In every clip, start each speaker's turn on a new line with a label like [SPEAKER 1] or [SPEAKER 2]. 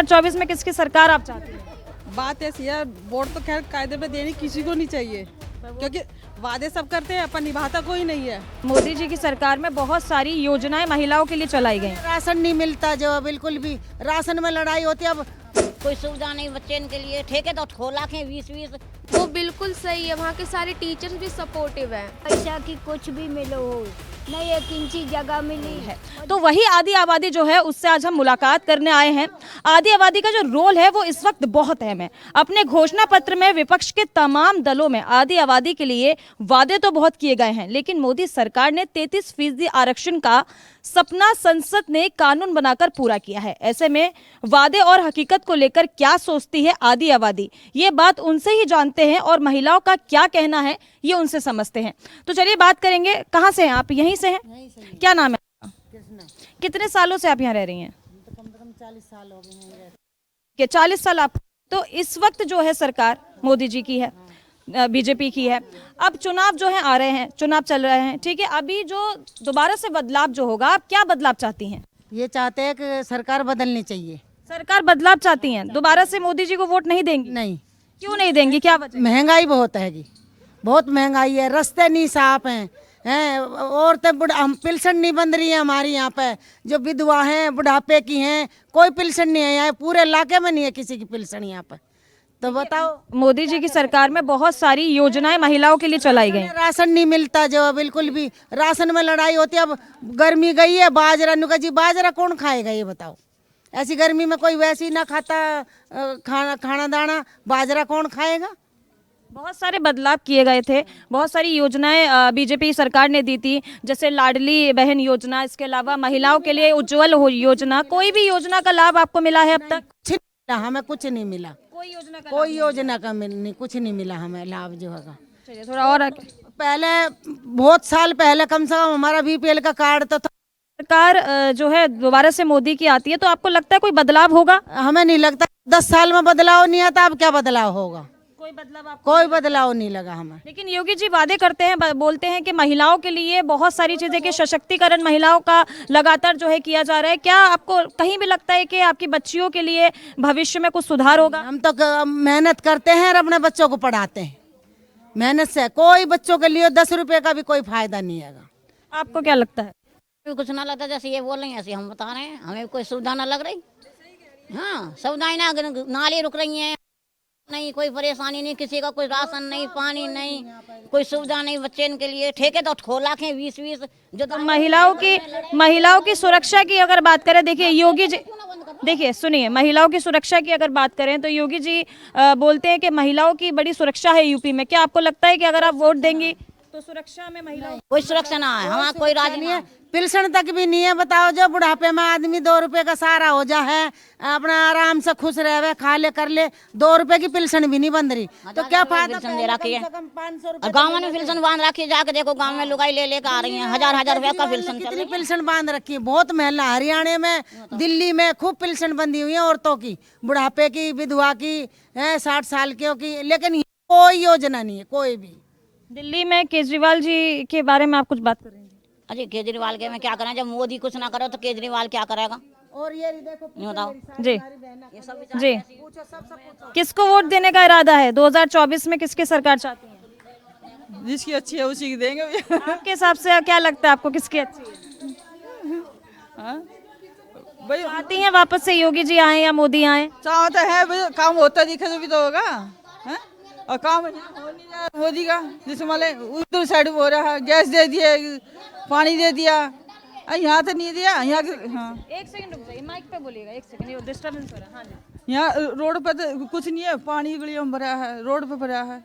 [SPEAKER 1] 2024 में किसकी सरकार आप चाहती हैं?
[SPEAKER 2] बात ऐसी है, वोट तो खैर कायदे पे देनी किसी को नहीं चाहिए, क्योंकि वादे सब करते हैं, अपन निभाता कोई नहीं है।
[SPEAKER 1] मोदी जी की सरकार में बहुत सारी योजनाएं महिलाओं के लिए चलाई गई हैं।
[SPEAKER 3] राशन नहीं मिलता, जो बिल्कुल भी राशन में लड़ाई होती है। अब
[SPEAKER 4] कोई सुविधा नहीं बच्चे के लिए, ठेके तो खोला के 20-20।
[SPEAKER 5] वो बिल्कुल सही है, वहाँ के सारे टीचर्स भी सपोर्टिव हैं।
[SPEAKER 6] पैसा की कुछ भी मिलो हो, नहीं एक इंची जगह मिली है।
[SPEAKER 1] तो वही आदी आबादी जो है उससे आज हम मुलाकात करने आए हैं। आदी आबादी का जो रोल है वो इस वक्त बहुत अहम है। अपने घोषणा पत्र में विपक्ष के तमाम दलों में आदी आबादी के लिए वादे तो बहुत किए गए हैं, लेकिन मोदी सरकार ने 33% आरक्षण का सपना संसद ने कानून बनाकर पूरा किया है। ऐसे में वादे और हकीकत को लेकर क्या सोचती है आदी आबादी, ये बात उनसे ही जानते हैं और महिलाओं का क्या कहना है ये उनसे समझते हैं। तो चलिए बात करेंगे। कहाँ से हैं आप? यहीं से हैं? क्या नाम है आपका? कितने सालों से आप यहाँ रह रही हैं?
[SPEAKER 3] कम से कम 40 साल हो गए हैं।
[SPEAKER 1] कि 40 साल आप। तो इस वक्त जो है सरकार मोदी जी की है, बीजेपी की है। अब चुनाव जो है आ रहे हैं, चुनाव चल रहे हैं, ठीक है। अभी जो दोबारा से बदलाव जो होगा, आप क्या बदलाव चाहती हैं?
[SPEAKER 3] ये चाहते हैं कि सरकार बदलनी चाहिए।
[SPEAKER 1] सरकार बदलाव चाहती हैं, दोबारा से मोदी जी को वोट नहीं देंगी?
[SPEAKER 3] नहीं,
[SPEAKER 1] क्यों नहीं देंगी, क्या वजह?
[SPEAKER 3] महंगाई बहुत है, बहुत महंगाई है, रास्ते नहीं साफ हैं, औरतें बुढ़ा हम पेंशन नहीं बन रही है हमारी यहाँ पे। जो विधवा हैं, बुढ़ापे की हैं, कोई पेंशन नहीं है यहाँ, पूरे इलाके में नहीं है किसी की पेंशन यहाँ पे। तो बताओ,
[SPEAKER 1] मोदी जी की सरकार में बहुत सारी योजनाएं महिलाओं के लिए चलाई गई।
[SPEAKER 3] राशन नहीं मिलता, जो बिल्कुल भी राशन में लड़ाई होती है। अब गर्मी गई है, बाजरा नुका जी, बाजरा कौन खाएगा ये बताओ? ऐसी गर्मी में कोई वैसे ही ना खाता खाना दाना, बाजरा कौन खाएगा?
[SPEAKER 1] बहुत सारे बदलाव किए गए थे, बहुत सारी योजनाएं बीजेपी सरकार ने दी थी, जैसे लाडली बहन योजना, इसके अलावा महिलाओं के लिए उज्जवल योजना। कोई भी योजना का लाभ आपको मिला है अब तक?
[SPEAKER 3] कुछ नहीं मिला, हमें कुछ नहीं मिला। कोई योजना का नहीं, कुछ नहीं मिला हमें लाभ जो है।
[SPEAKER 1] चलिए थोड़ा और आगे।
[SPEAKER 3] पहले बहुत साल पहले कम से कम हमारा बीपीएल का कार्ड तो था।
[SPEAKER 1] सरकार जो है दोबारा से मोदी की आती है, तो आपको लगता है कोई बदलाव होगा?
[SPEAKER 3] हमें नहीं लगता। 10 साल में बदलाव नहीं आता, अब क्या बदलाव होगा? कोई बदलाव नहीं लगा हमें।
[SPEAKER 1] लेकिन योगी जी वादे करते हैं, बोलते हैं कि महिलाओं के लिए बहुत सारी चीजें, कि सशक्तिकरण महिलाओं का लगातार जो है किया जा रहा है। क्या आपको कहीं भी लगता है कि आपकी बच्चियों के लिए भविष्य में कुछ सुधार होगा?
[SPEAKER 3] हम तो मेहनत करते हैं और अपने बच्चों को पढ़ाते हैं मेहनत से। कोई बच्चों के लिए 10 रुपए का भी कोई फायदा नहीं है।
[SPEAKER 1] आपको क्या लगता है?
[SPEAKER 4] कुछ ना लगता, जैसे ये बोल रही हैं ऐसे हम बता रहे हैं, हमें कोई सुविधा ना लग रही। हाँ, सुविधाएं ना, नाली रुक रही हैं, नहीं कोई परेशानी नहीं, किसी का कोई राशन नहीं, पानी नहीं, कोई सुविधा नहीं बच्चे के लिए, ठेके तो खोला के 20-20। जो
[SPEAKER 1] तो महिलाओं की सुरक्षा की अगर बात करें, देखिए योगी जी, देखिए सुनिए, महिलाओं की सुरक्षा की अगर बात करें तो योगी जी बोलते हैं कि महिलाओं की बड़ी सुरक्षा है यूपी में। क्या आपको लगता है कि अगर आप वोट देंगी तो सुरक्षा में महिलाओं
[SPEAKER 4] कोई सुरक्षा ना है, हमारा कोई राज नहीं है।
[SPEAKER 3] पेंशन तक भी नहीं है। बताओ, जो बुढ़ापे में आदमी 2 रुपए का सहारा हो जा है, अपना आराम से खुश रहे, खा ले कर ले, 2 रुपए की पेंशन भी नहीं बन रही, तो क्या फायदा?
[SPEAKER 4] दे रखी है, और गाँव में पेंशन बांध रखी है, जाके देखो गाँव में लुगाई ले लेकर आ रही है, 1000-1000 रुपया का पेंशन।
[SPEAKER 3] कितनी पेंशन बांध रखी है? बहुत महिला, हरियाणा में, दिल्ली में खूब पेंशन बंधी हुई है औरतों की, बुढ़ापे की, विधवा की, 60 साल की, लेकिन कोई योजना नहीं है कोई भी।
[SPEAKER 1] दिल्ली में केजरीवाल जी के बारे में आप कुछ बात करेंगे?
[SPEAKER 4] अजय केजरीवाल के में क्या करें, जब मोदी कुछ ना करो तो केजरीवाल क्या करेगा?
[SPEAKER 3] और ये देखो,
[SPEAKER 4] बताओ
[SPEAKER 1] जी जी, किसको वोट देने का इरादा है? 2024 में किसकी सरकार चाहती है?
[SPEAKER 2] जिसकी अच्छी है उसी की देंगे।
[SPEAKER 1] आपके हिसाब से क्या लगता है आपको, किसकी अच्छी है?
[SPEAKER 2] भाई
[SPEAKER 1] आती हैं वापस से योगी जी आए या मोदी आए?
[SPEAKER 2] चाहता है भाई, काम होता दिखे तो भी तो होगा है? और काम हो नहीं रहा मोदी का, जिसमें माले उधर साइड हो रहा है, गैस दे दिया, पानी दे दिया, यहाँ तो नहीं दिया। यहाँ हाँ,
[SPEAKER 1] एक सेकंड रुक जाइए, माइक पे बोलिएगा, एक सेकंड, ये डिस्टर्बेंस हो रहा है। हाँ जी।
[SPEAKER 2] यहाँ रोड पे तो कुछ नहीं है, पानी गलियों में भरा है, रोड पे भरा है।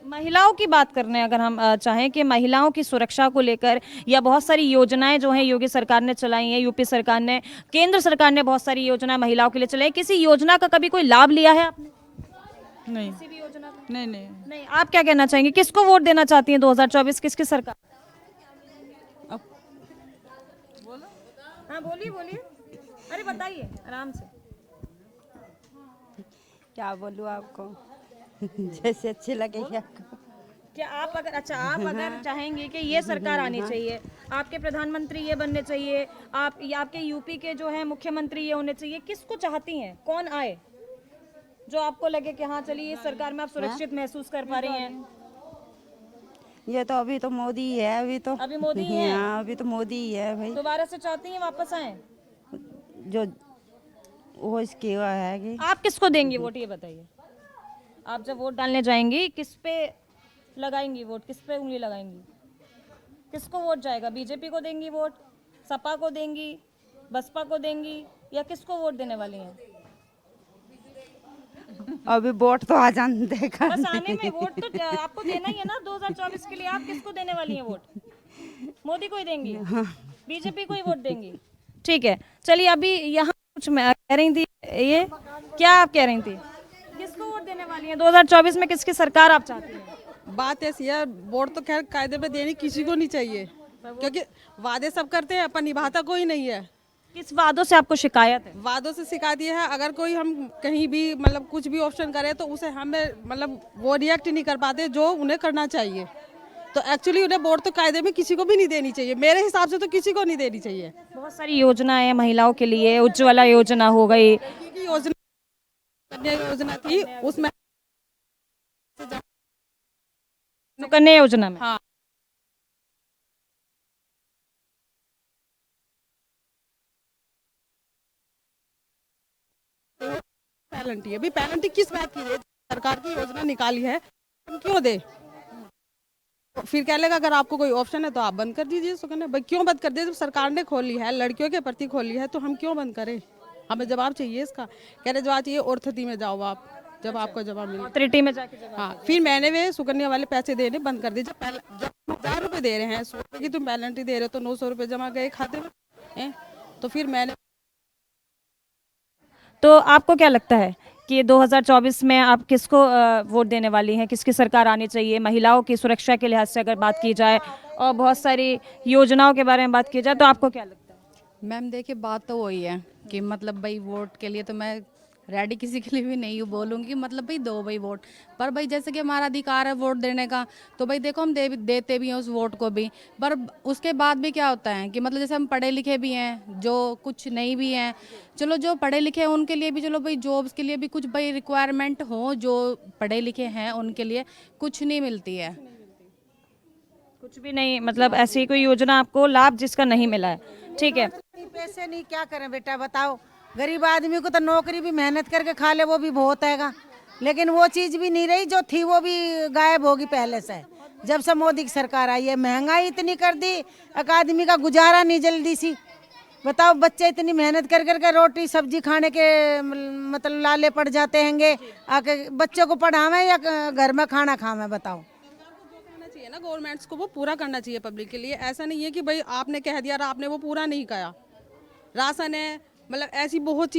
[SPEAKER 1] महिलाओं की बात करने अगर हम चाहें कि महिलाओं की सुरक्षा को लेकर, या बहुत सारी योजनाएं जो हैं योगी सरकार ने चलाई हैं, यूपी सरकार ने, केंद्र सरकार ने बहुत सारी योजनाएं महिलाओं के लिए चलाई। किसी योजना का कभी कोई लाभ लिया है आपने?
[SPEAKER 2] नहीं,
[SPEAKER 1] किसी भी योजना का?
[SPEAKER 2] नहीं।
[SPEAKER 1] आप क्या कहना चाहेंगे, किसको वोट देना चाहती हैं 2024, किसकी सरकार?
[SPEAKER 2] अब
[SPEAKER 1] हाँ बोलिए, अरे बताइए आराम से।
[SPEAKER 7] क्या बोलूँ आपको? जैसे अच्छी लगेगी आपको।
[SPEAKER 1] क्या आप अगर चाहेंगे कि ये सरकार आनी चाहिए, आपके प्रधानमंत्री ये बनने चाहिए, आप या आपके यूपी के जो है मुख्यमंत्री ये होने चाहिए, किसको चाहती हैं, कौन आए जो आपको लगे कि हाँ चलिए इस सरकार में आप सुरक्षित महसूस कर पा रही हैं?
[SPEAKER 7] ये तो अभी तो मोदी ही है,
[SPEAKER 1] अभी मोदी ही है?
[SPEAKER 7] हाँ, अभी तो मोदी ही है भाई,
[SPEAKER 1] दोबारा से चाहती हैं वापस आए?
[SPEAKER 7] जो वो इसकी वो है कि
[SPEAKER 1] आप किसको देंगी वोट ये बताइए? आप जब वोट डालने जाएंगी किस पे लगाएंगी वोट, किस पे उंगली लगाएंगी? किसको वोट जाएगा? बीजेपी को देंगी वोट, सपा को देंगी, बसपा को देंगी, या किसको वोट देने वाली हैं?
[SPEAKER 7] अभी वोट तो आ जाने देगा।
[SPEAKER 1] बस आने में वोट तो आपको देना ही है ना 2024 के लिए। आप किसको देने वाली हैं वोट? मोदी को ही देंगी? बीजेपी को ही वोट देंगी? ठीक है, चलिए अभी यहाँ कुछ मैं कह रही थी, ये क्या आप कह रही थी, किसको वोट देने वाली हैं 2024 में, किसकी सरकार आप चाहती हैं?
[SPEAKER 8] बात ऐसी है, वोट तो खैर कायदे पे देनी किसी को नहीं चाहिए, क्योंकि वादे सब करते हैं पर निभाता कोई नहीं है।
[SPEAKER 1] किस वादों से आपको शिकायत है?
[SPEAKER 8] वादों से शिकायत ये है, अगर कोई हम कहीं भी मतलब कुछ भी ऑप्शन करें तो उसे हमें मतलब वो रिएक्ट नहीं कर पाते जो उन्हें करना चाहिए। तो एक्चुअली उन्हें वोट तो कायदे में किसी को भी नहीं देनी चाहिए, मेरे हिसाब से तो किसी को नहीं देनी चाहिए।
[SPEAKER 1] बहुत सारी योजनाएं हैं महिलाओं के लिए, उज्ज्वला योजना हो गई,
[SPEAKER 8] की योजना, कन्या योजना थी उसमें,
[SPEAKER 1] कन्या योजना में।
[SPEAKER 8] हाँ पेनल्टी, अभी पेनल्टी किस बात की है? सरकार की योजना निकाली है, हम क्यों दे? फिर कह लेगा अगर आपको कोई ऑप्शन है तो आप बंद कर दीजिए सुकन्या। भाई क्यों बंद कर दिए? जब सरकार ने खोली है, लड़कियों के प्रति खोली है, तो हम क्यों बंद करें? हमें जवाब चाहिए इसका। कह रहे जवाब चाहिए ऑर्थोटी में जाओ आप, जब आपको जवाब मिले।
[SPEAKER 1] अथॉरिटी में जाके जवाब।
[SPEAKER 8] हाँ, फिर मैंने वे सुकन्या वाले पैसे देने बंद कर दिए। जब 1000 रुपये दे रहे हैं, 100 रुपये की तुम पेनल्टी दे रहे हो, तो 900 रुपये जमा गए खाते में हैं? तो फिर मैंने,
[SPEAKER 1] तो आपको क्या लगता है कि 2024 में आप किसको वोट देने वाली हैं, किसकी सरकार आनी चाहिए? महिलाओं की सुरक्षा के लिहाज से अगर बात की जाए और बहुत सारी योजनाओं के बारे में बात की जाए, तो आपको क्या लगता है?
[SPEAKER 9] मैम देखिए, बात तो वही है कि मतलब भाई वोट के लिए तो मैं रेडी किसी के लिए भी नहीं हूँ, बोलूँगी मतलब भाई दो भाई वोट। पर भाई जैसे कि हमारा अधिकार है वोट देने का, तो भाई देखो हम देते भी हैं उस वोट को भी। पर उसके बाद भी क्या होता है कि मतलब जैसे हम पढ़े लिखे भी हैं, जो कुछ नहीं भी हैं, चलो जो पढ़े लिखे हैं उनके लिए भी चलो भाई जॉब्स के लिए भी कुछ भाई रिक्वायरमेंट हो, जो पढ़े लिखे हैं उनके लिए कुछ नहीं मिलती है।
[SPEAKER 1] कुछ भी नहीं, मतलब ऐसी कोई योजना आपको लाभ जिसका नहीं मिला है? ठीक है,
[SPEAKER 3] पैसे नहीं, क्या करें बेटा बताओ? गरीब आदमी को तो नौकरी भी मेहनत करके खा ले वो भी बहुत हैगा, लेकिन वो चीज भी नहीं रही, जो थी वो भी गायब होगी पहले से। जब से मोदी की सरकार आई है, महंगाई इतनी कर दी, एक आदमी का गुजारा नहीं जल्दी सी। बताओ, बच्चे इतनी मेहनत कर करके रोटी सब्जी खाने के मतलब लाले पड़ जाते हैंगे, आके बच्चों को पढ़ावे या घर में खाना खावे? बताओ।
[SPEAKER 8] चाहिए ना गवर्नमेंट्स को वो पूरा करना चाहिए पब्लिक के लिए। ऐसा नहीं है कि भाई आपने कह दिया आपने वो पूरा नहीं किया। राशन है, मतलब ऐसी बहुत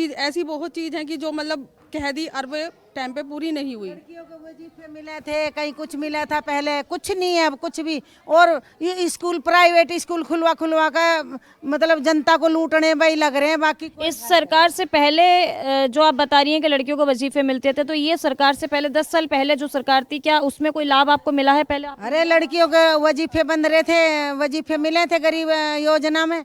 [SPEAKER 8] चीज है कि जो मतलब कह दी और वो टाइम पे पूरी नहीं हुई।
[SPEAKER 3] लड़कियों को वजीफे मिले थे, कहीं कुछ मिला था, पहले कुछ नहीं है अब कुछ भी। और ये स्कूल, प्राइवेट स्कूल खुलवा कर मतलब जनता को लूटने भाई लग रहे हैं। बाकी
[SPEAKER 1] इस सरकार से पहले जो आप बता रही हैं कि लड़कियों को वजीफे मिलते थे, तो ये सरकार से पहले 10 साल पहले जो सरकार थी, क्या उसमें कोई लाभ आपको मिला है पहले?
[SPEAKER 3] अरे लड़कियों के वजीफे बंद रहे थे, वजीफे मिले थे गरीब योजना में,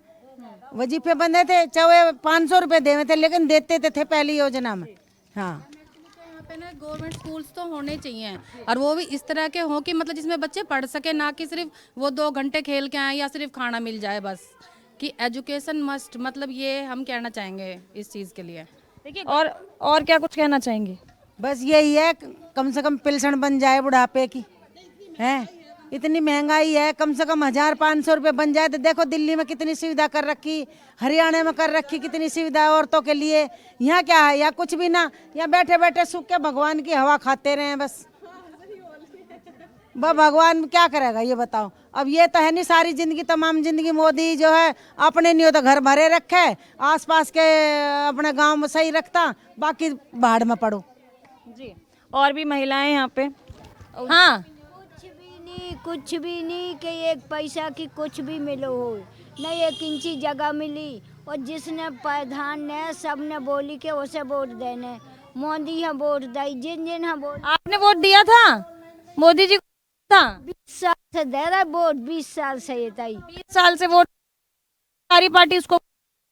[SPEAKER 3] वजीफे बंदे थे, चाहे 500 रुपए देवे थे, लेकिन देते थे पहली योजना में। हाँ,
[SPEAKER 9] यहाँ पे ना गवर्नमेंट स्कूल्स तो होने चाहिए, और वो भी इस तरह के हों कि मतलब जिसमें बच्चे पढ़ सके, ना कि सिर्फ वो 2 घंटे खेल के आए या सिर्फ खाना मिल जाए बस। कि एजुकेशन मस्ट, मतलब ये हम कहना चाहेंगे इस चीज़ के लिए।
[SPEAKER 1] देखिए, और क्या कुछ कहना चाहेंगे?
[SPEAKER 3] बस यही है, कम से कम पेंशन बन जाए बुढ़ापे की, है इतनी महंगाई है, कम से कम 1500 रुपये बन जाए तो देखो दिल्ली में कितनी सुविधा कर रखी, हरियाणा में कर रखी कितनी सुविधा औरतों के लिए। यहाँ क्या है? या कुछ भी ना, यहाँ बैठे बैठे सूख के भगवान की हवा खाते रहे बस। भगवान क्या करेगा ये बताओ? अब ये तो है नहीं सारी जिंदगी, तमाम जिंदगी मोदी जो है अपने नहीं हो तो घर भरे रखे, आसपास के अपने गांव में सही रखता, बाकी बाढ़ में पड़ो।
[SPEAKER 1] जी, और भी महिलाएं यहाँ पे। हाँ,
[SPEAKER 6] कुछ भी नहीं कि एक पैसा की कुछ भी मिलो हो, नहीं एक इंची जगह मिली। और जिसने प्रधान ने सब ने बोली कि उसे वोट देने, मोदी है वोट दी, जिन जिन है वोट।
[SPEAKER 1] आपने वोट दिया था मोदी जी को? था?
[SPEAKER 6] 20 साल से दे रहा है वोट, 20 साल से ये तई
[SPEAKER 1] 20 साल से वोट सारी पार्टी उसको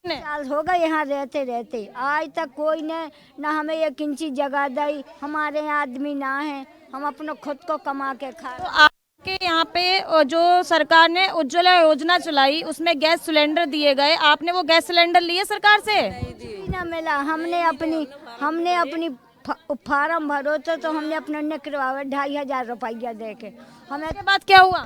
[SPEAKER 1] ने।
[SPEAKER 6] साल हो गए यहाँ रहते रहते, आज तक कोई ने ना हमें एक इंची जगह दी। हमारे यहाँ आदमी ना है, हम अपना खुद को कमा के खा
[SPEAKER 1] तो आपके यहाँ पे जो सरकार ने उज्ज्वला योजना चलाई उसमें गैस सिलेंडर दिए गए, आपने वो गैस सिलेंडर लिए सरकार से?
[SPEAKER 6] ना मिला। हमने अपनी फार्म भरो तो हमने अपने निकलवाया 2500 रुपया दे के। हमें
[SPEAKER 1] उसके बाद क्या हुआ?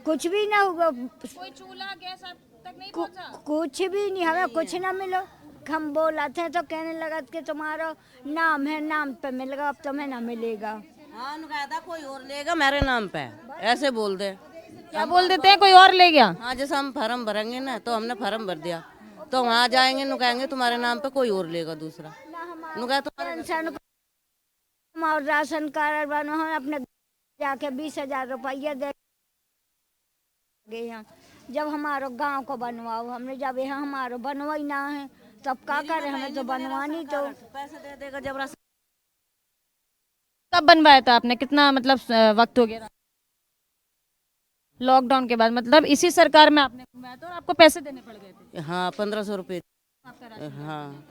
[SPEAKER 6] कुछ भी ना हुआ,
[SPEAKER 1] कोई चूल्हा गैस आप तक नहीं पहुंचा?
[SPEAKER 6] कुछ भी नहीं, हमें कुछ ना मिलो। हम बोला थे तो कहने लगा कि तुम्हारा नाम है, नाम पे मिलेगा, अब तुम्हें ना मिलेगा।
[SPEAKER 7] हाँ, उन्होंने कहा था कोई और लेगा मेरे नाम पे, ऐसे बोल दे।
[SPEAKER 1] क्या बोल देते हैं, कोई और ले गया?
[SPEAKER 7] हाँ, जैसे हम फार्म भरेंगे ना, तो हमने फार्म भर दिया, तो वहाँ जाएंगे, नु कहेंगे तुम्हारे नाम पे कोई और लेगा दूसरा। नु कहा तुम्हारे
[SPEAKER 6] और राशन कार्ड बनो, हम अपने जाके 20,000 रुपया दे गए हैं। जब हमारो गांव को बनवाओ, हमने जब यहाँ हमारो बनवाई ना है तो अब क्या करें, हमें तो बनवानी तो
[SPEAKER 7] पैसे दे देगा जब राशन।
[SPEAKER 1] कब बनवाया था आपने, कितना मतलब वक्त हो गया? लॉकडाउन के बाद, मतलब इसी सरकार में आपने बनवाया था और आपको पैसे देने पड़ गए थे?
[SPEAKER 7] हाँ, 1500 रुपये। हाँ।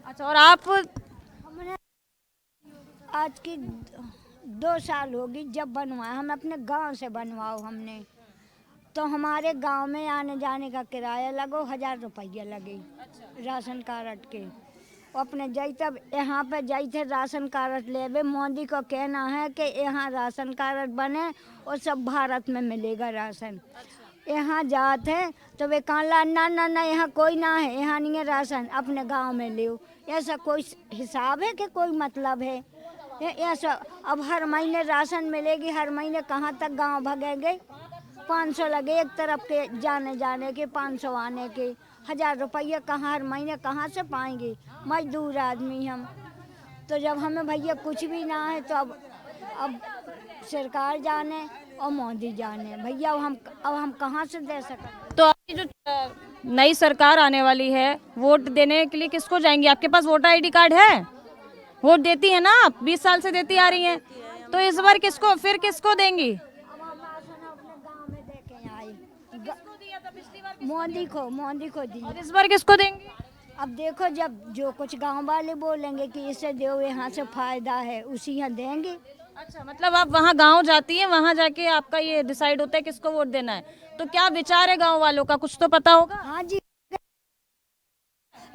[SPEAKER 1] अच्छा, और आप?
[SPEAKER 6] हमने आज की 2 साल होगी जब बनवाया, हम अपने गांव से बनवाओ हमने, तो हमारे गांव में आने जाने का किराया लगो 1000 रुपया लगे राशन कार्ड के। अपने जाई तब यहाँ पे जाई थे राशन कार्ड लेवे, मोदी को कहना है कि यहाँ राशन कार्ड बने और सब भारत में मिलेगा राशन। यहाँ जाते तो वे कहा ना ना ना, यहाँ कोई ना है, यहाँ नहीं है राशन, अपने गांव में ले। ऐसा कोई हिसाब है कि कोई मतलब है ऐसा? अब हर महीने राशन मिलेगी, हर महीने कहाँ तक गांव भगेंगे? 500 लगे एक तरफ के जाने के, 500 आने के, 1000 रुपया कहाँ हर महीने कहाँ से पाएंगे? मजदूर आदमी हम तो। जब हमें भैया कुछ भी ना है तो अब सरकार जाने और मोदी जाने भैया, अब हम कहाँ से दे सकें?
[SPEAKER 1] तो आपकी जो नई सरकार आने वाली है, वोट देने के लिए किसको जाएंगी? आपके पास वोटर आईडी कार्ड है? वोट देती है ना आप, 20 साल से देती आ रही हैं, तो इस बार किसको देंगी?
[SPEAKER 6] मोदी को दी।
[SPEAKER 1] और इस बार किसको देंगी?
[SPEAKER 6] अब देखो, जब जो कुछ गांव वाले बोलेंगे कि इसे दो, यहाँ से फायदा है, उसी यहाँ देंगे।
[SPEAKER 1] अच्छा, मतलब आप वहाँ गांव जाती हैं, वहाँ जाके आपका ये डिसाइड होता है किसको वोट देना है, तो क्या विचार है गांव वालों का, कुछ तो पता होगा?
[SPEAKER 6] हाँ जी,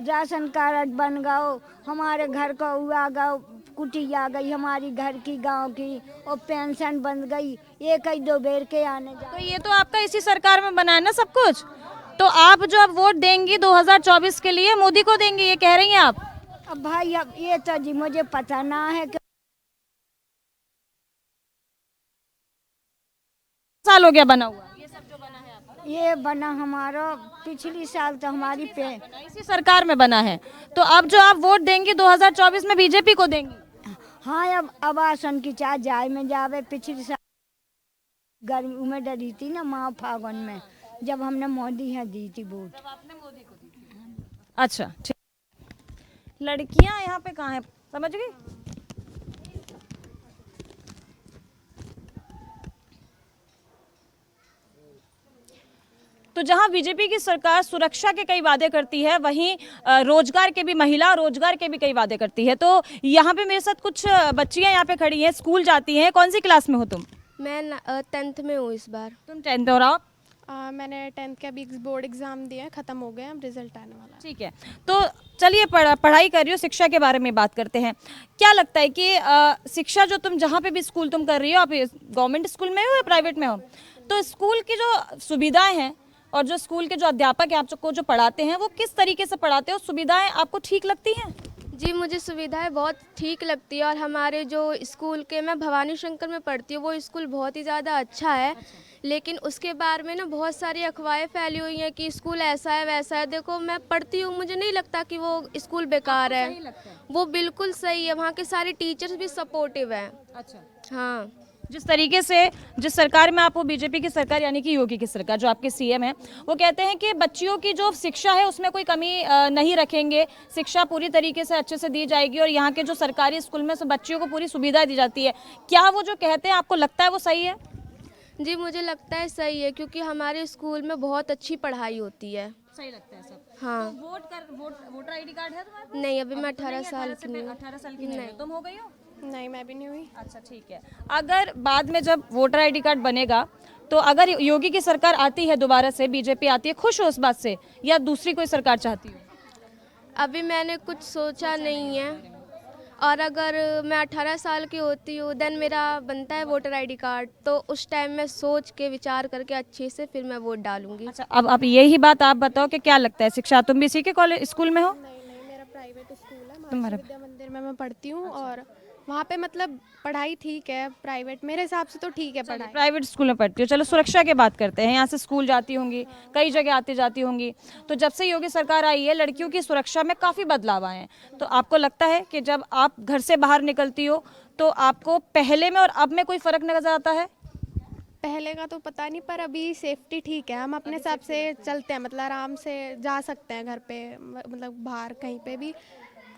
[SPEAKER 6] राशन कार्ड बन गओ, हमारे घर का हुआ गओ, कुटी आ गई हमारी घर की गांव की, और पेंशन बन गई, 1-2 बेर के आने जा।
[SPEAKER 1] तो ये तो आपका इसी सरकार में बना है ना सब कुछ, तो आप जो अब वोट देंगी 2024 के लिए, मोदी को देंगी, ये कह रही हैं आप?
[SPEAKER 6] अब भाई, अब ये तो जी मुझे पता ना है कि
[SPEAKER 1] साल हो गया बना हुआ ये सब जो बना है आपका?
[SPEAKER 6] ये बना हमारा पिछली साल तो हमारी पे
[SPEAKER 1] इसी सरकार में बना है, तो अब जो आप वोट देंगी 2024 में बीजेपी को देंगी?
[SPEAKER 6] हाँ, अब आसन की चाह जाए में जावे। पिछली साल गर्मी में डरी थी ना, माँ फागुन में, जब हमने मोदी यहाँ दी थी वोट।
[SPEAKER 1] अच्छा, ठीक। लड़कियां यहाँ पे कहाँ हैं, समझ गई? तो जहां बीजेपी की सरकार सुरक्षा के कई वादे करती है, वहीं रोजगार के भी, महिला रोजगार के भी कई वादे करती है। तो यहाँ पे मेरे साथ कुछ बच्चियां यहाँ पे खड़ी हैं, स्कूल जाती हैं। कौन सी क्लास में हो तुम?
[SPEAKER 5] मैं 10th में हूँ इस बार।
[SPEAKER 1] तुम 10th और आप?
[SPEAKER 5] मैंने 10th का भी बोर्ड एग्ज़ाम दिया है, ख़त्म हो गया, अब रिजल्ट आने वाला है।
[SPEAKER 1] ठीक है, तो चलिए पढ़ाई कर रही हो, शिक्षा के बारे में बात करते हैं। क्या लगता है कि शिक्षा जो तुम जहाँ पे भी स्कूल तुम कर रही हो, आप गवर्नमेंट स्कूल में हो या प्राइवेट में हो, तो स्कूल की जो सुविधाएं हैं और जो स्कूल के जो अध्यापक हैं आपको जो पढ़ाते हैं, वो किस तरीके से पढ़ाते हैं, सुविधाएं आपको ठीक लगती हैं?
[SPEAKER 5] जी, मुझे सुविधाएं बहुत ठीक लगती है, और हमारे जो स्कूल के, मैं भवानी शंकर में पढ़ती हूँ, वो स्कूल बहुत ही ज़्यादा अच्छा है। लेकिन उसके बारे में ना बहुत सारी अफवाहें फैली हुई हैं कि स्कूल ऐसा है वैसा है। देखो, मैं पढ़ती हूँ, मुझे नहीं लगता कि वो स्कूल बेकार है, वो बिल्कुल सही है। वहाँ के सारे टीचर्स भी सपोर्टिव हैं। अच्छा, हाँ।
[SPEAKER 1] जिस तरीके से जिस सरकार में आप, वो बीजेपी की सरकार यानी कि योगी की सरकार, जो आपके सीएम हैं, वो कहते हैं कि बच्चियों की जो शिक्षा है उसमें कोई कमी नहीं रखेंगे, शिक्षा पूरी तरीके से अच्छे से दी जाएगी, और यहाँ के जो सरकारी स्कूल में बच्चियों को पूरी सुविधा दी जाती है। क्या वो जो कहते हैं आपको लगता है वो सही है?
[SPEAKER 5] जी मुझे लगता है सही है, क्योंकि हमारे स्कूल में बहुत अच्छी पढ़ाई होती है।
[SPEAKER 1] सही लगता है सब।
[SPEAKER 5] हाँ।
[SPEAKER 1] वोटर आईडी कार्ड है तुम्हारे पास?
[SPEAKER 5] नहीं, अभी मैं 18 साल की नहीं हूँ।
[SPEAKER 1] 18 साल की नहीं हो। तुम हो गई हो?
[SPEAKER 5] नहीं, मैं भी नहीं हुई।
[SPEAKER 1] अच्छा ठीक है। अगर बाद में जब वोटर आईडी कार्ड बनेगा तो अगर योगी की सरकार आती है दोबारा से, बीजेपी आती है, खुश हो उस बात से या दूसरी कोई सरकार चाहती हो?
[SPEAKER 5] अभी मैंने कुछ सोचा नहीं है, और अगर मैं 18 साल की होती हूँ देन मेरा बनता है वोटर आईडी कार्ड, तो उस टाइम मैं सोच के विचार करके अच्छे से फिर मैं वोट डालूंगी।
[SPEAKER 1] अच्छा, अब यही बात आप बताओ कि क्या लगता है, शिक्षा तुम भी इसी के कॉलेज स्कूल में हो?
[SPEAKER 5] नहीं, मेरा प्राइवेट स्कूल है,
[SPEAKER 1] तुम्हारा
[SPEAKER 5] विद्या मंदिर में मैं पढ़ती हूँ, और वहाँ पे मतलब पढ़ाई ठीक है, प्राइवेट मेरे हिसाब से तो ठीक है पढ़ाई।
[SPEAKER 1] प्राइवेट स्कूल में पढ़ती हो। चलो सुरक्षा की बात करते हैं। यहाँ से स्कूल जाती होंगी, कई जगह आती जाती होंगी, तो जब से योगी सरकार आई है लड़कियों की सुरक्षा में काफ़ी बदलाव आए हैं, तो आपको लगता है कि जब आप घर से बाहर निकलती हो तो आपको पहले में और अब में कोई फ़र्क नजर आता है?
[SPEAKER 5] पहले का तो पता नहीं, पर अभी सेफ्टी ठीक है, हम अपने हिसाब से चलते हैं, मतलब आराम से जा सकते हैं घर पे, मतलब बाहर कहीं पे भी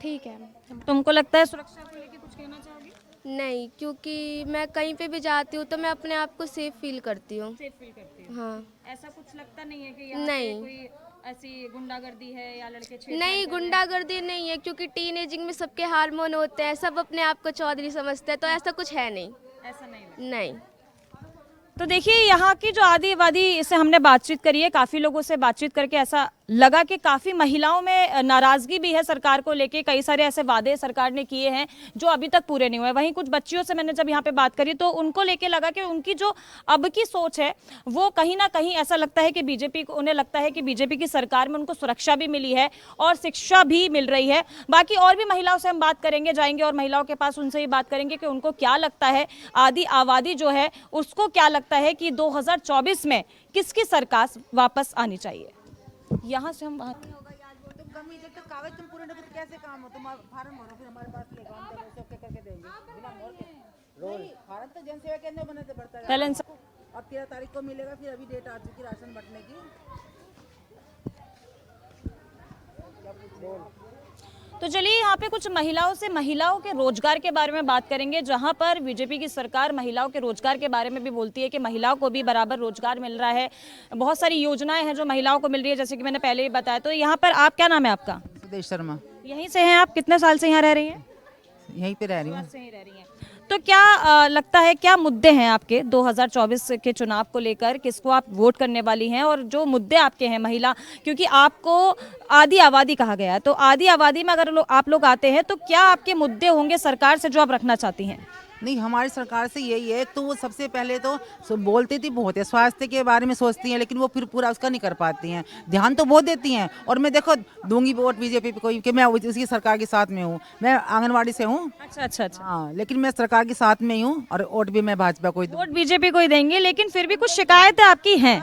[SPEAKER 5] ठीक है।
[SPEAKER 1] तुमको लगता है सुरक्षा को लेकर कुछ कहना चाहोगी?
[SPEAKER 5] नहीं, क्योंकि मैं कहीं पे भी जाती हूँ तो मैं अपने आप को सेफ फील करती हूँ।
[SPEAKER 1] सेफ फील करती हो?
[SPEAKER 5] हाँ।
[SPEAKER 1] ऐसा कुछ लगता नहीं है कि यहाँ पे
[SPEAKER 5] नहीं।
[SPEAKER 1] कोई ऐसी गुंडागर्दी है या लड़के छेड़छाड़
[SPEAKER 5] नहीं,
[SPEAKER 1] कर रहे हैं?
[SPEAKER 5] गुंडागर्दी नहीं है, क्योंकि टीनेजिंग में सबके हार्मोन होते हैं, सब अपने आप को चौधरी समझते हैं, तो ऐसा कुछ है नहीं।
[SPEAKER 1] ऐसा नहीं लगता।
[SPEAKER 5] नहीं।
[SPEAKER 1] तो देखिए यहाँ की जो आदिवादी से हमने बातचीत करी है, काफ़ी लोगों से बातचीत करके ऐसा लगा कि काफ़ी महिलाओं में नाराज़गी भी है सरकार को लेके। कई सारे ऐसे वादे सरकार ने किए हैं जो अभी तक पूरे नहीं हुए। वहीं कुछ बच्चियों से मैंने जब यहाँ पे बात करी तो उनको लेके लगा कि उनकी जो अब की सोच है वो कहीं ना कहीं ऐसा लगता है कि बीजेपी को, उन्हें लगता है कि बीजेपी की सरकार में उनको सुरक्षा भी मिली है और शिक्षा भी मिल रही है। बाकी और भी महिलाओं से हम बात करेंगे, जाएंगे और महिलाओं के पास उनसे ही बात करेंगे कि उनको क्या लगता है, आदि आबादी जो है उसको क्या लगता है कि 2024 में किसकी सरकार वापस आनी चाहिए। यहाँ से हम बात
[SPEAKER 3] कागज तुम पूरे नहीं कैसे काम हो, तुम फार्म भरो फिर हमारे पास ले काम करो, सब करके देंगे बिना मोर के। रोल फार्म तो जन सेवा केंद्र बने से बढ़ता
[SPEAKER 1] पहले
[SPEAKER 3] है। अब 13 तारीख को मिलेगा, फिर अभी डेट आ चुकी राशन बंटने की।
[SPEAKER 1] तो चलिए यहाँ पे कुछ महिलाओं से महिलाओं के रोजगार के बारे में बात करेंगे, जहाँ पर बीजेपी की सरकार महिलाओं के रोजगार के बारे में भी बोलती है कि महिलाओं को भी बराबर रोजगार मिल रहा है। बहुत सारी योजनाएं हैं जो महिलाओं को मिल रही है, जैसे कि मैंने पहले ही बताया। तो यहाँ पर आप, क्या नाम है आपका?
[SPEAKER 2] सुदेश शर्मा।
[SPEAKER 1] यहीं से हैं आप? कितने साल से यहाँ रह रही हैं?
[SPEAKER 2] यहीं पे रह रही हूँ।
[SPEAKER 1] से ही रह रही हैं। तो क्या लगता है, क्या मुद्दे हैं आपके 2024 के चुनाव को लेकर, किसको आप वोट करने वाली हैं? और जो मुद्दे आपके हैं महिला, क्योंकि आपको आदि आबादी कहा गया है, तो आदि आबादी में अगर आप लोग आते हैं तो क्या आपके मुद्दे होंगे सरकार से जो आप रखना चाहती हैं?
[SPEAKER 2] नहीं, हमारी सरकार से यही है। तो वो सबसे पहले तो बोलती थी बहुत है, स्वास्थ्य के बारे में सोचती हैं, लेकिन वो फिर पूरा उसका नहीं कर पाती हैं। ध्यान तो बहुत देती हैं, और मैं देखो दूंगी वोट बीजेपी पे कोई, कि मैं उसकी सरकार के साथ में हूँ। मैं आंगनवाड़ी से हूँ।
[SPEAKER 1] अच्छा।
[SPEAKER 2] हाँ, लेकिन मैं सरकार के साथ में ही हूँ, और वोट भी मैं भाजपा को ही दूंगी।
[SPEAKER 1] वोट बीजेपी को ही देंगे, लेकिन फिर भी कुछ शिकायतें आपकी हैं?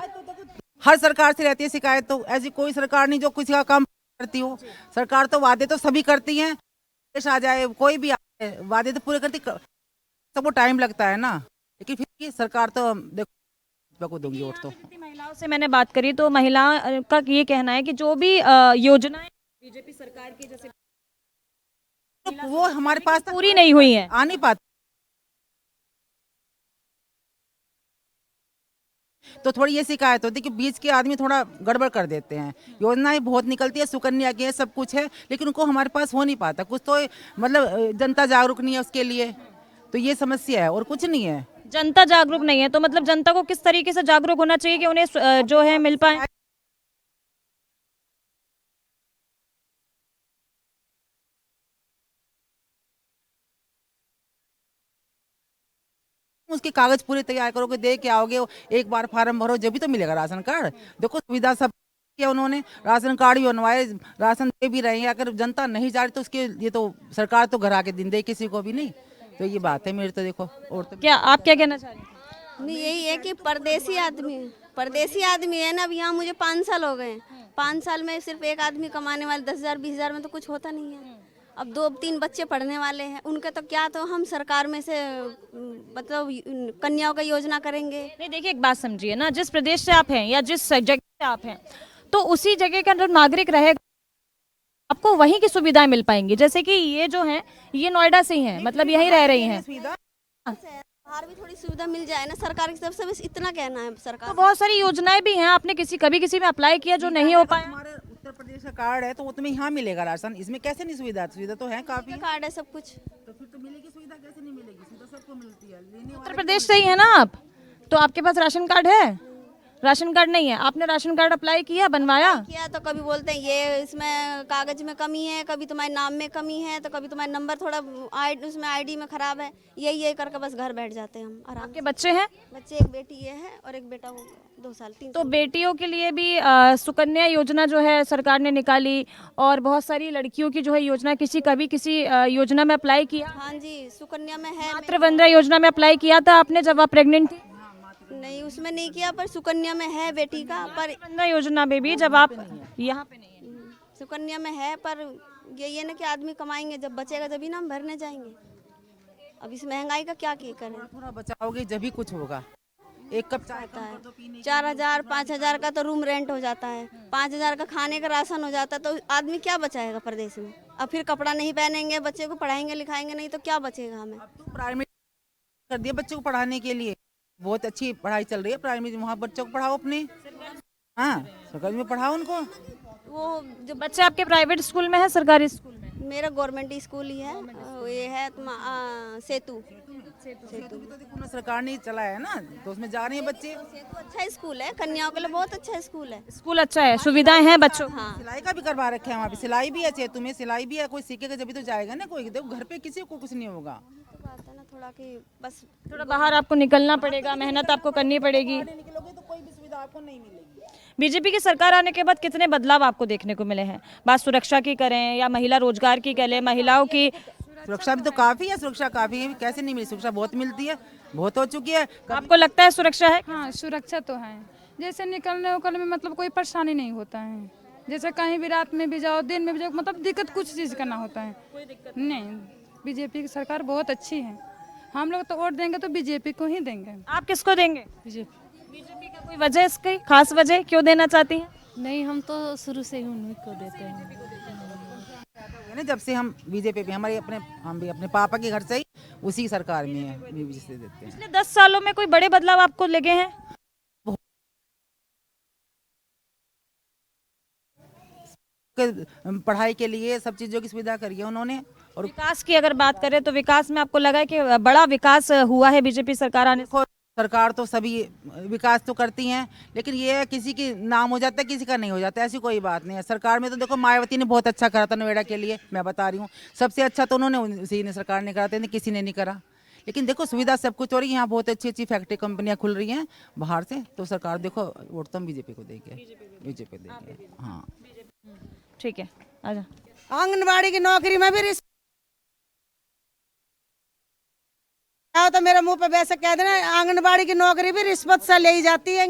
[SPEAKER 2] हर सरकार से रहती है शिकायत, तो ऐसी कोई सरकार नहीं जो किसी का काम करती हो। सरकार तो वादे तो सभी करती हैं, देश आ जाए कोई भी आए, वादे तो पूरे करती, सबको टाइम लगता है ना, लेकिन फिर भी सरकार तो देखो को दूंगी वोट तो।
[SPEAKER 1] महिलाओं से मैंने बात करी तो महिला का ये कहना है कि जो भी योजनाएं बीजेपी सरकार की जैसे
[SPEAKER 2] तो वो हमारे पास तक
[SPEAKER 1] पूरी नहीं हुई है,
[SPEAKER 2] आ नहीं पाती, तो थोड़ी ये शिकायत होती है कि बीच के आदमी थोड़ा गड़बड़ कर देते हैं। योजनाएं बहुत निकलती है, सुकन्या की है, सब कुछ है, लेकिन उनको हमारे पास हो नहीं पाता। कुछ तो मतलब जनता जागरूक नहीं है उसके लिए, तो ये समस्या है और कुछ नहीं है।
[SPEAKER 1] जनता जागरूक नहीं है, तो मतलब जनता को किस तरीके से जागरूक होना चाहिए कि उन्हें जो है मिल पाए?
[SPEAKER 2] उसके कागज पूरे तैयार करोगे, दे के आओगे, एक बार फार्म भरो जब भी तो मिलेगा राशन कार्ड। देखो सुविधा सब किया उन्होंने, राशन कार्ड भी बनवाए, राशन दे भी रहे हैं। अगर जनता नहीं जा रही तो उसके ये तो सरकार तो घर आके दिन दे किसी को भी नहीं, तो ये बात है मेरी। तो देखो, और तो
[SPEAKER 1] क्या आप क्या कहना चाह रहे हैं?
[SPEAKER 10] नहीं, यही है कि परदेसी आदमी है ना। अब यहाँ मुझे 5 साल हो गए, 5 साल में सिर्फ एक आदमी कमाने वाले 10,000 20,000 में तो कुछ होता नहीं है। अब 2-3 बच्चे पढ़ने वाले हैं, उनके तो क्या, तो हम सरकार में से मतलब कन्याओं का योजना करेंगे।
[SPEAKER 1] नहीं देखिए, एक बात समझिए ना, जिस प्रदेश से आप हैं या जिस जगह से आप हैं, तो उसी जगह का जो नागरिक रहेगा आपको वहीं की सुविधाएं मिल पाएंगी। जैसे कि ये जो हैं ये नोएडा से ही हैं, मतलब यहीं रह रही हैं।
[SPEAKER 10] बाहर भी थोड़ी सुविधा मिल जाए ना सरकार की तरफ से, बस इतना कहना है सरकार
[SPEAKER 1] तो बहुत सारी योजनाएं भी हैं, आपने किसी में अप्लाई किया जो नहीं हो पाया?
[SPEAKER 11] हमारे उत्तर प्रदेश का कार्ड है तो वो तुम्हें यहाँ मिलेगा राशन, इसमें कैसे नहीं सुविधा? सुविधा तो है काफी।
[SPEAKER 10] का कार्ड है सब कुछ।
[SPEAKER 11] तो फिर तो मिलेगी सुविधा, कैसे नहीं मिलेगी? सुविधा सबको मिलती है।
[SPEAKER 1] उत्तर प्रदेश से ही है ना आप, तो आपके पास राशन कार्ड है? राशन कार्ड नहीं है, आपने राशन कार्ड अप्लाई किया, बनवाया?
[SPEAKER 10] किया तो कभी बोलते हैं ये इसमें कागज में कमी है, कभी तुम्हारे नाम में कमी है, तो कभी तुम्हारा नंबर थोड़ा उसमें आईडी में खराब है, यही करके बस घर बैठ जाते हैं हम आराम
[SPEAKER 1] आपके बच्चे हैं?
[SPEAKER 10] बच्चे एक बेटी ये है और एक बेटा हो 2 साल 3
[SPEAKER 1] तो बेटियों के लिए भी सुकन्या योजना जो है सरकार ने निकाली, और बहुत सारी लड़कियों की जो है योजना, किसी योजना में अप्लाई किया?
[SPEAKER 10] हाँ जी, सुकन्या में है।
[SPEAKER 1] मातृवंदना योजना में अप्लाई किया था आपने जब आप प्रेग्नेंट थी?
[SPEAKER 10] नहीं, उसमें नहीं किया, पर सुकन्या में है बेटी का। पर
[SPEAKER 1] मातृवंदना योजना में भी जब आप यहाँ पे नहीं है?
[SPEAKER 10] सुकन्या में है, पर यही है ना कि आदमी कमाएंगे, जब बचेगा तभी ना हम भरने जाएंगे। अब इस महंगाई का क्या करें?
[SPEAKER 11] थोड़ा बचाओगे जब भी कुछ होगा। एक कप चाय
[SPEAKER 10] होता है 4,000 5,000 का तो रूम रेंट हो जाता है, 5,000 का खाने का राशन हो जाता है, तो आदमी क्या बचाएगा प्रदेश में? अब फिर कपड़ा नहीं पहनेंगे, बच्चे को पढ़ाएंगे लिखाएंगे नहीं तो क्या बचेगा हमें?
[SPEAKER 11] अब तो प्राइमरी कर दिया बच्चों को पढ़ाने के लिए, बहुत अच्छी पढ़ाई चल रही है प्राइमरी, वहाँ बच्चों को पढ़ाओ अपने। हाँ, सरकारी में पढ़ाओ उनको।
[SPEAKER 10] वो
[SPEAKER 1] जो बच्चे आपके प्राइवेट स्कूल में है, सरकारी स्कूल में?
[SPEAKER 10] मेरा गवर्नमेंट स्कूल ही है, ये है सेतु।
[SPEAKER 11] सेतु भी तो देखो ना सरकार ने चलाया है ना, तो उसमें जा रहे हैं बच्चे।
[SPEAKER 10] सेतु अच्छा स्कूल है, कन्याओं के लिए बहुत अच्छा स्कूल है।
[SPEAKER 1] स्कूल अच्छा है, सुविधाएं हैं बच्चों को?
[SPEAKER 10] हाँ,
[SPEAKER 11] सिलाई का भी करवा रखे हैं वहाँ पे, सिलाई भी है सेतु में, सिलाई भी है। कोई सीखेगा जब भी तो जाएगा ना, कोई देखो घर पे किसी को कुछ नहीं होगा।
[SPEAKER 10] तो बात है ना थोड़ा कि बस
[SPEAKER 1] थोड़ा बाहर आपको निकलना पड़ेगा, मेहनत आपको करनी पड़ेगी।
[SPEAKER 11] निकलोगे तो कोई भी सुविधा आपको नहीं मिलेगी।
[SPEAKER 1] बीजेपी की सरकार आने के बाद कितने बदलाव आपको देखने को मिले हैं? बात सुरक्षा की करें या महिला रोजगार की करें, महिलाओं की
[SPEAKER 11] सुरक्षा भी तो काफी है, सुरक्षा काफी है, कैसे नहीं मिली? सुरक्षा बहुत मिलती है, बहुत हो चुकी है।
[SPEAKER 1] आपको लगता है सुरक्षा है?
[SPEAKER 12] हाँ, सुरक्षा तो है, जैसे निकलने उकलने में मतलब कोई परेशानी नहीं होता है, जैसे कहीं भी रात में भी जाओ दिन में भी जाओ, मतलब दिक्कत कुछ चीज़ का ना होता है। नहीं, बीजेपी की सरकार बहुत अच्छी है, हम लोग तो वोट देंगे तो बीजेपी को ही देंगे।
[SPEAKER 1] आप किसको देंगे?
[SPEAKER 12] बीजेपी
[SPEAKER 1] का कोई वजह, इसकी खास वजह क्यों देना चाहती हैं?
[SPEAKER 12] नहीं, हम तो शुरू से ही उन्हीं को देते हैं।
[SPEAKER 11] जब से हम बीजेपी पे, हम भी अपने पापा के घर से ही उसी सरकार में है, जिससे देते हैं।
[SPEAKER 1] पिछले 10 सालों में कोई बड़े बदलाव आपको लगे हैं?
[SPEAKER 11] पढ़ाई के लिए सब चीजों की सुविधा करी है उन्होंने। और
[SPEAKER 1] विकास की अगर बात करें तो विकास में आपको लगा है कि बड़ा विकास हुआ है बीजेपी सरकार आने से?
[SPEAKER 11] सरकार तो सभी विकास तो करती हैं, लेकिन ये है किसी की नाम हो जाता है, किसी का नहीं हो जाता, ऐसी कोई बात नहीं है। सरकार में तो देखो मायावती ने बहुत अच्छा करा था नोएडा के लिए, मैं बता रही हूँ, सबसे अच्छा तो उन्होंने उसी ने सरकार ने करा था, किसी ने नहीं करा। लेकिन देखो सुविधा सब कुछ हो रही है, यहाँ बहुत अच्छी अच्छी फैक्ट्री कंपनियां खुल रही हैं बाहर से, तो सरकार देखो वोट तो हम बीजेपी को देंगे, बीजेपी देंगे। हाँ
[SPEAKER 1] ठीक है, आजा।
[SPEAKER 3] आंगनबाड़ी की नौकरी में भी तो मेरे मुंह पे वैसे कह देना, आंगनबाड़ी की नौकरी भी रिश्वत से ले जाती है।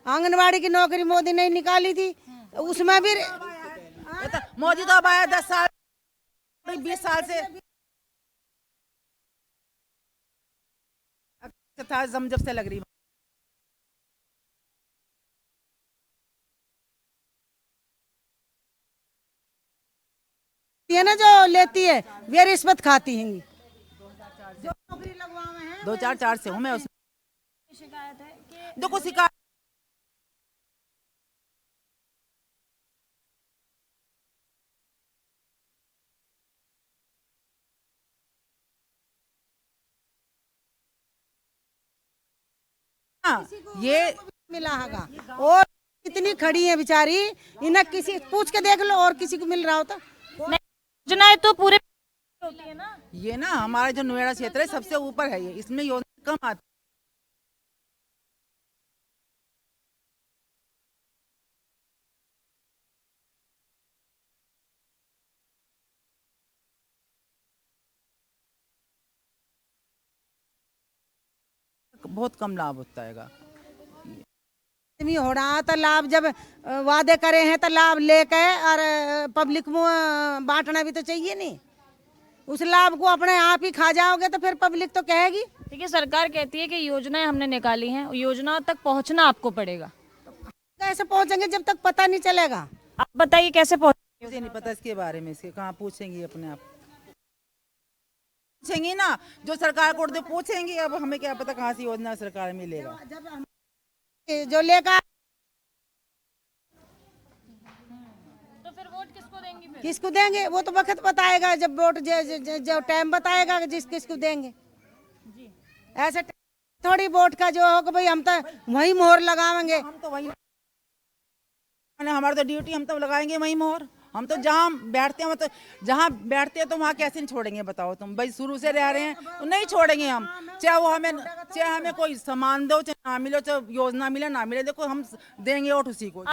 [SPEAKER 3] आंगनबाड़ी की नौकरी मोदी ने निकाली थी, उसमें भी
[SPEAKER 11] मोदी तो अब आया 10 साल 20 साल से था, जब से लग रही
[SPEAKER 3] है ना, जो लेती है वे रिश्वत खाती हैं।
[SPEAKER 11] 2004 से हूँ मैं उसमें। शिकायत है देखो शिकायत ये
[SPEAKER 3] मिला होगा, और इतनी खड़ी है बेचारी, इन्हें किसी पूछ के देख लो और किसी को मिल रहा होता।
[SPEAKER 1] योजनाएं तो पूरे होती है ना,
[SPEAKER 11] ये ना हमारा जो नोएडा क्षेत्र है सबसे ऊपर है, ये इसमें योजना कम आती बहुत कम लाभ होता है।
[SPEAKER 3] आदमी हो रहा तो लाभ जब वादे करे हैं तो लाभ लेके और पब्लिक में बांटना भी तो चाहिए नहीं। उस लाभ को अपने आप ही खा जाओगे तो फिर पब्लिक तो कहेगी।
[SPEAKER 1] देखिए सरकार कहती है कि योजनाएं हमने निकाली हैं, योजनाओं तक पहुंचना आपको पड़ेगा।
[SPEAKER 3] कैसे पहुंचेंगे जब तक पता नहीं चलेगा?
[SPEAKER 1] आप बताइए कैसे पहुंचेंगे?
[SPEAKER 11] मुझे नहीं पता इसके बारे में, इसके कहाँ पूछेंगे अपने आप। पूछेंगी ना, जो सरकार को तो पूछेंगी। अब हमें क्या पता कहाँ से योजना सरकार मिलेगा।
[SPEAKER 3] जो लेकर
[SPEAKER 1] तो फिर वोट किसको देंगी फिर?
[SPEAKER 3] किसको देंगे वो तो वक्त बताएगा, जब वोट जो टाइम बताएगा जिस किसको देंगे। ऐसे थोड़ी वोट का जो होगा भाई हम तो वही मोहर लगाएंगे।
[SPEAKER 11] हम तो वही, हमारी तो ड्यूटी, हम तो लगाएंगे वही मोहर। हम तो जहाँ बैठते हैं, मतलब जहाँ बैठते हैं तो वहाँ कैसे नहीं छोड़ेंगे बताओ तुम। भाई शुरू से रह रहे हैं तो नहीं छोड़ेंगे हम, चाहे हमें कोई सामान दो, चाहे ना मिलो, चाहे योजना मिले ना मिले, देखो हम देंगे वोट उसी को।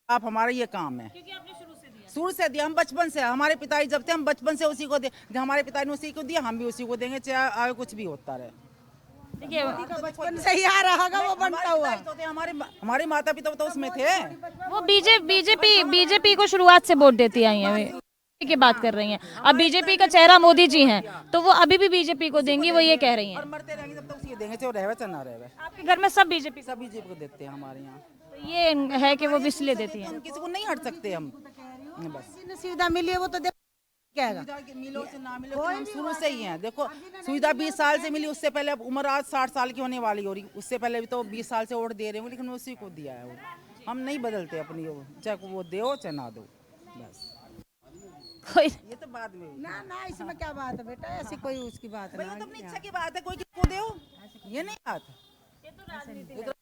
[SPEAKER 11] आप हमारा ये काम है, शुरू से दिया, हम बचपन से, हमारे पिताजी जब थे हम बचपन से उसी को दे, जब हमारे पिताजी ने उसी को दिया हम भी उसी को देंगे, चाहे आगे कुछ भी होता रहे।
[SPEAKER 1] देखिए
[SPEAKER 3] बचपन से ही आ रहा होगा वो बनता हुआ।
[SPEAKER 11] हमारे माता पिता तो उसमें थे।
[SPEAKER 1] वो बीजेपी को शुरुआत से वोट देती आई हैं, की बात कर रही हैं। अब बीजेपी का चेहरा मोदी जी हैं, तो वो अभी भी बीजेपी को देंगी, वो ये कह रही हैं।
[SPEAKER 11] और मरते रहेंगे तब तक उसी को देंगे, चाहे रहे चाहे ना रहे।
[SPEAKER 1] आपके घर में सब बीजेपी
[SPEAKER 11] को देते हैं हमारे यहाँ।
[SPEAKER 1] तो ये है कि वो इसलिए देती है।
[SPEAKER 11] हम किसी को नहीं हट सकते हम, बस
[SPEAKER 3] सुविधा मिली है वो तो क्या
[SPEAKER 11] मिलो से ना मिलो, हम शुरू से ही हैं। देखो सुविधा 20 साल से मिली, उससे पहले अब उम्र आज 60 साल की होने वाली हो रही, उससे पहले भी तो 20 साल से वोट दे रहे हूँ, लेकिन उसी को दिया है। वो हम नहीं बदलते अपनी, चाहे वो दो चाहे ना दो, बस।
[SPEAKER 1] कोई
[SPEAKER 11] ये तो बाद में
[SPEAKER 3] ना इसमें क्या बात है बेटा, ऐसी कोई उसकी बात
[SPEAKER 11] नहीं। तो अपनी इच्छा की बात है, कोई किसको दो, ये नहीं बात।